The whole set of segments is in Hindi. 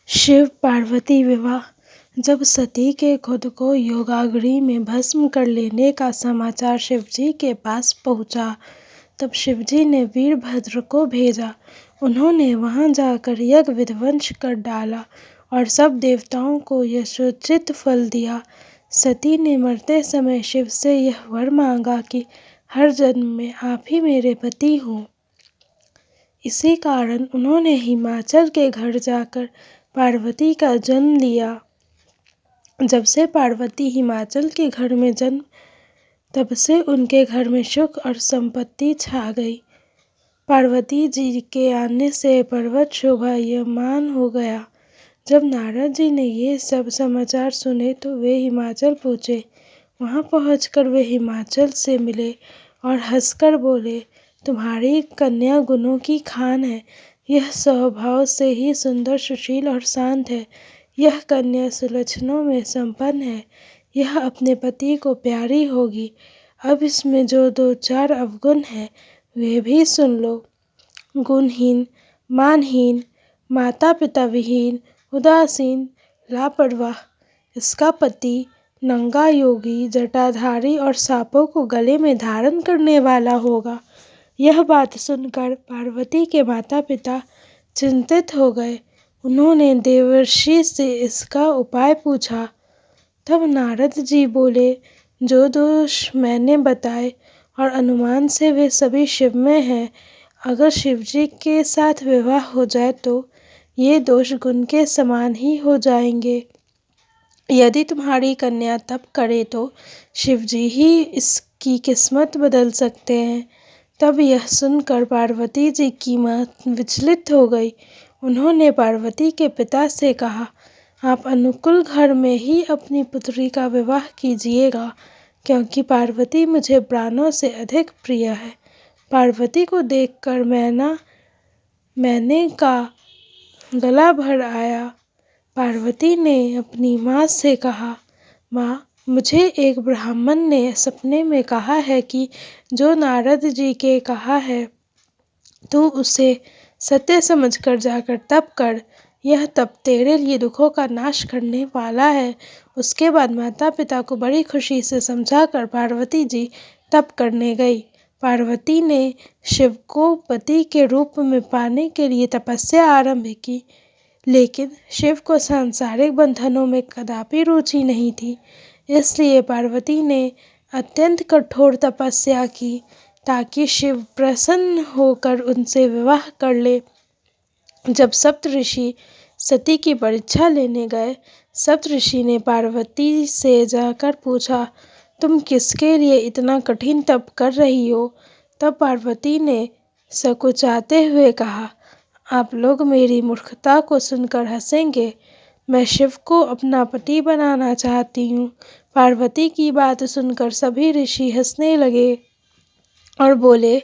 शिव पार्वती विवाह। जब सती के खुद को योगाग्नि में भस्म कर लेने का समाचार शिवजी के पास पहुंचा, तब शिवजी ने वीरभद्र को भेजा। उन्होंने वहां जाकर यज्ञ विध्वंस कर डाला और सब देवताओं को यथोचित फल दिया। सती ने मरते समय शिव से यह वर मांगा कि हर जन्म में आप ही मेरे पति हो। इसी कारण उन्होंने हिमाचल के घर जाकर पार्वती का जन्म लिया। जब से पार्वती हिमाचल के घर में जन्म, तब से उनके घर में सुख और संपत्ति छा गई। पार्वती जी के आने से पर्वत शोभायमान हो गया। जब नारद जी ने ये सब समाचार सुने तो वे हिमाचल पहुँचे। वहाँ पहुँचकर वे हिमाचल से मिले और हंसकर बोले, तुम्हारी कन्या गुणों की खान है। यह स्वभाव से ही सुंदर, सुशील और शांत है। यह कन्या सुलक्षणों में संपन्न है। यह अपने पति को प्यारी होगी। अब इसमें जो दो चार अवगुण हैं वे भी सुन लो। गुणहीन, मानहीन, माता पिता विहीन, उदासीन, लापरवाह। इसका पति नंगा, योगी, जटाधारी और सांपों को गले में धारण करने वाला होगा। यह बात सुनकर पार्वती के माता पिता चिंतित हो गए। उन्होंने देवर्षि से इसका उपाय पूछा। तब नारद जी बोले, जो दोष मैंने बताए और अनुमान से वे सभी शिव में हैं, अगर शिवजी के साथ विवाह हो जाए तो ये दोष गुण के समान ही हो जाएंगे। यदि तुम्हारी कन्या तप करे तो शिवजी ही इसकी किस्मत बदल सकते हैं। तब यह सुनकर पार्वती जी की मां विचलित हो गई। उन्होंने पार्वती के पिता से कहा, आप अनुकूल घर में ही अपनी पुत्री का विवाह कीजिएगा, क्योंकि पार्वती मुझे प्राणों से अधिक प्रिय है। पार्वती को देखकर मैंने का गला भर आया। पार्वती ने अपनी माँ से कहा, माँ, मुझे एक ब्राह्मण ने सपने में कहा है कि जो नारद जी के कहा है तू उसे सत्य समझकर जाकर तप कर। यह तप तेरे लिए दुखों का नाश करने वाला है। उसके बाद माता पिता को बड़ी खुशी से समझाकर पार्वती जी तप करने गई। पार्वती ने शिव को पति के रूप में पाने के लिए तपस्या आरंभ की, लेकिन शिव को सांसारिक बंधनों में कदापि रुचि नहीं थी। इसलिए पार्वती ने अत्यंत कठोर तपस्या की ताकि शिव प्रसन्न होकर उनसे विवाह कर ले। जब सप्तऋषि सती की परीक्षा लेने गए, सप्तऋषि ने पार्वती से जाकर पूछा, तुम किसके लिए इतना कठिन तप कर रही हो? तब पार्वती ने सकुचाते हुए कहा, आप लोग मेरी मूर्खता को सुनकर हंसेंगे। मैं शिव को अपना पति बनाना चाहती हूँ। पार्वती की बात सुनकर सभी ऋषि हंसने लगे और बोले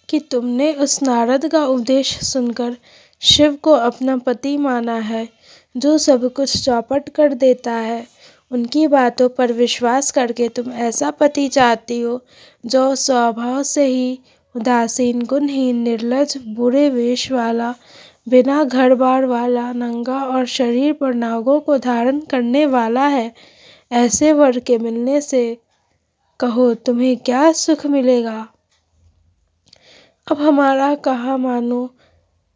कि तुमने उस नारद का उपदेश सुनकर शिव को अपना पति माना है, जो सब कुछ चौपट कर देता है। उनकी बातों पर विश्वास करके तुम ऐसा पति चाहती हो जो स्वभाव से ही उदासीन, गुणहीन, निर्लज्ज, बुरे वेश वाला, बिना घर बार वाला, नंगा और शरीर पर नागों को धारण करने वाला है। ऐसे वर के मिलने से कहो तुम्हें क्या सुख मिलेगा? अब हमारा कहा मानो।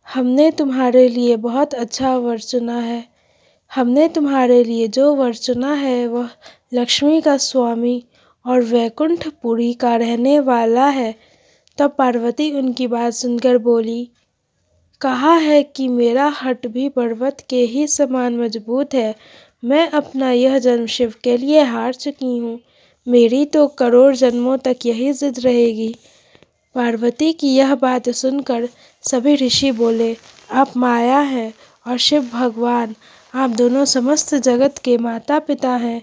हमने तुम्हारे लिए बहुत अच्छा वर चुना है। हमने तुम्हारे लिए जो वर चुना है वह लक्ष्मी का स्वामी और वैकुंठपुरी का रहने वाला है। तब पार्वती उनकी बात सुनकर बोली, कहा है कि मेरा हट भी पर्वत के ही समान मजबूत है। मैं अपना यह जन्म शिव के लिए हार चुकी हूँ। मेरी तो करोड़ जन्मों तक यही जिद रहेगी। पार्वती की यह बात सुनकर सभी ऋषि बोले, आप माया हैं और शिव भगवान, आप दोनों समस्त जगत के माता पिता हैं।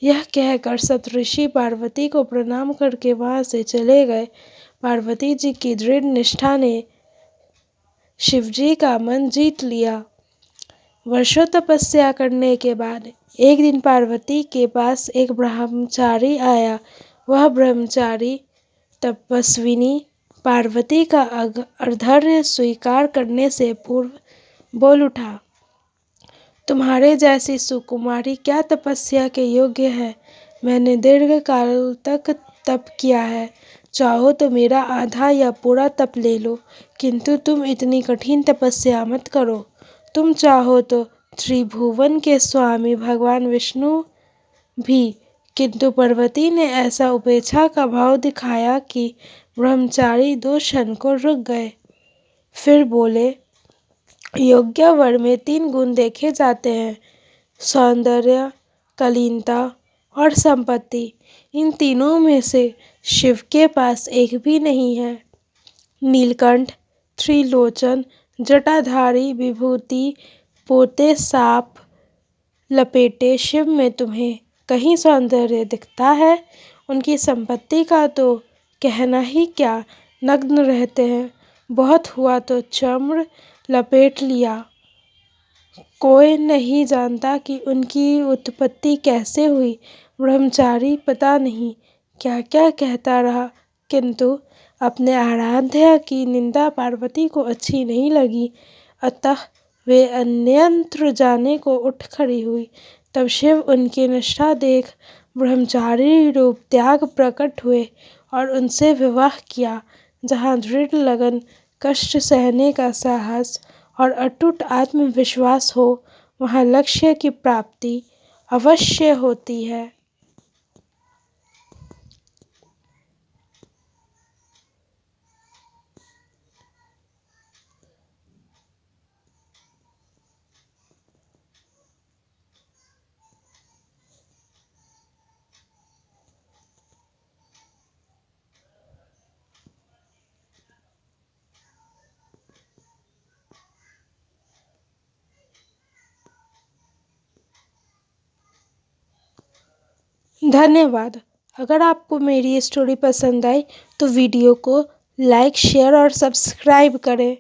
यह कहकर सप्तऋषि पार्वती को प्रणाम करके वहां से चले गए। पार्वती जी की दृढ़ निष्ठा ने शिवजी का मन जीत लिया। वर्षों तपस्या करने के बाद एक दिन पार्वती के पास एक ब्रह्मचारी आया। वह ब्रह्मचारी तपस्विनी पार्वती का अर्घ्य स्वीकार करने से पूर्व बोल उठा, तुम्हारे जैसी सुकुमारी क्या तपस्या के योग्य है। मैंने दीर्घ काल तक तप किया है, चाहो तो मेरा आधा या पूरा तप ले लो, किंतु तुम इतनी कठिन तपस्या मत करो। तुम चाहो तो त्रिभुवन के स्वामी भगवान विष्णु भी। किंतु पार्वती ने ऐसा उपेक्षा का भाव दिखाया कि ब्रह्मचारी 2 क्षण को रुक गए। फिर बोले, योग्य वर में 3 गुण देखे जाते हैं, सौंदर्य, कलीनता और संपत्ति। इन तीनों में से शिव के पास एक भी नहीं है। नीलकंठ, त्रिलोचन, जटाधारी, विभूति पोते सांप लपेटे शिव में तुम्हें कहीं सौंदर्य दिखता है। उनकी संपत्ति का तो कहना ही क्या, नग्न रहते हैं, बहुत हुआ तो चम्र लपेट लिया। कोई नहीं जानता कि उनकी उत्पत्ति कैसे हुई। ब्रह्मचारी पता नहीं क्या क्या कहता रहा, किंतु अपने आराध्या की निंदा पार्वती को अच्छी नहीं लगी। अतः वे अन्यत्र जाने को उठ खड़ी हुई। तब शिव उनकी निष्ठा देख ब्रह्मचारी रूप त्याग प्रकट हुए और उनसे विवाह किया। जहाँ दृढ़ लगन, कष्ट सहने का साहस और अटूट आत्मविश्वास हो, वहाँ लक्ष्य की प्राप्ति अवश्य होती है। धन्यवाद। अगर आपको मेरी ये स्टोरी पसंद आई तो वीडियो को लाइक, शेयर और सब्सक्राइब करें।